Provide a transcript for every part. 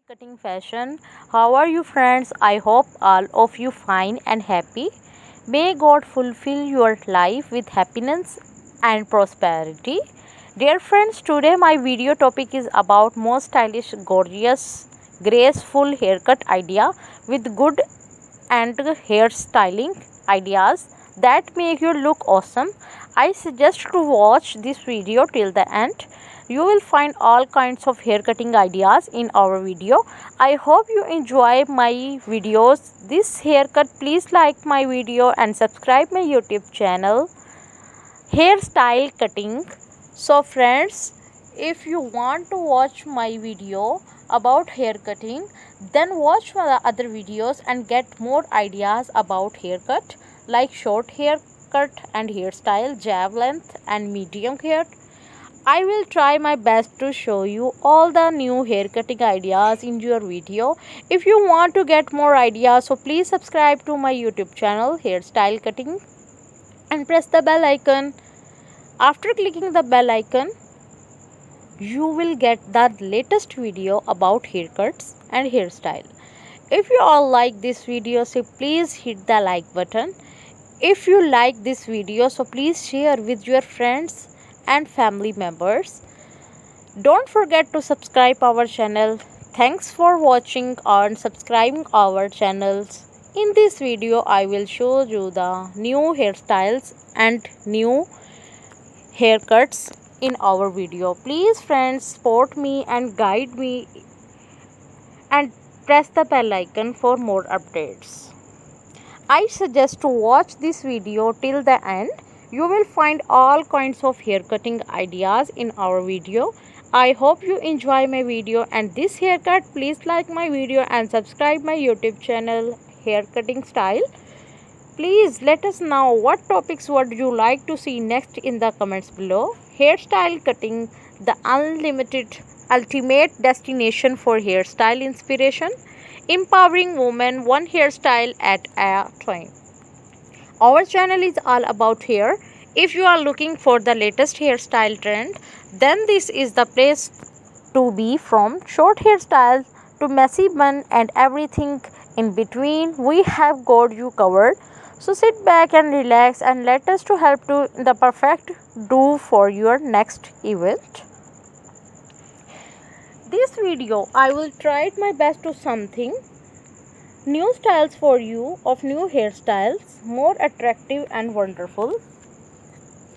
Cutting fashion. How are you, friends? I hope all of you fine and happy. May God fulfill your life with happiness and prosperity. Dear friends, today my video topic is about most stylish, gorgeous, graceful haircut idea with good and hairstyling ideas that make you look awesome. I suggest to watch this video till the end. You will find all kinds of hair cutting ideas in our video. I hope you enjoy my videos. This haircut, please like my video and subscribe my YouTube channel Hairstyle Cutting. So friends, if you want to watch my video about hair cutting, then watch my other videos and get more ideas about haircut like short haircut and hairstyle, jab length and medium hair. I will try my best to show you all the new hair cutting ideas in your video. If you want to get more ideas, so please subscribe to my YouTube channel Hairstyle Cutting and press the bell icon. After clicking the bell icon, you will get the latest video about haircuts and hairstyle. If you all like this video, so please hit the like button. If you like this video, so please share with your friends and family members. Don't forget to subscribe our channel. Thanks for watching and subscribing our channels. In this video, I will show you the new hairstyles and new haircuts in our video. Please friends, support me and guide me and press the bell icon for more updates. I suggest to watch this video till the end. You will find all kinds of hair cutting ideas in our video. I hope you enjoy my video and this haircut. Please like my video and subscribe my YouTube channel Hair Cutting Style. Please let us know what topics would you like to see next in the comments below. Hairstyle Cutting, the unlimited ultimate destination for hairstyle inspiration, empowering women one hairstyle at a time. Our channel is all about hair. If you are looking for the latest hairstyle trend, then this is the place to be. From short hairstyles to messy bun and everything in between, we have got you covered. So sit back and relax and let us to help to the perfect do for your next event. This video I will try my best to something new styles for you of new hairstyles, more attractive and wonderful.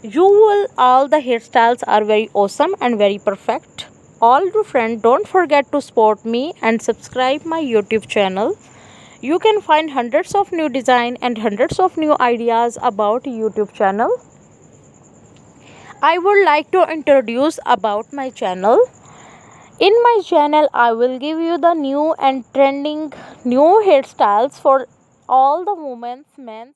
All the hairstyles are very awesome and very perfect. All you friends, don't forget to support me and subscribe my YouTube channel. You can find hundreds of new design and hundreds of new ideas about YouTube channel. I would like to introduce about my channel. In my channel, I will give you the new and trending new hairstyles for all the women, men.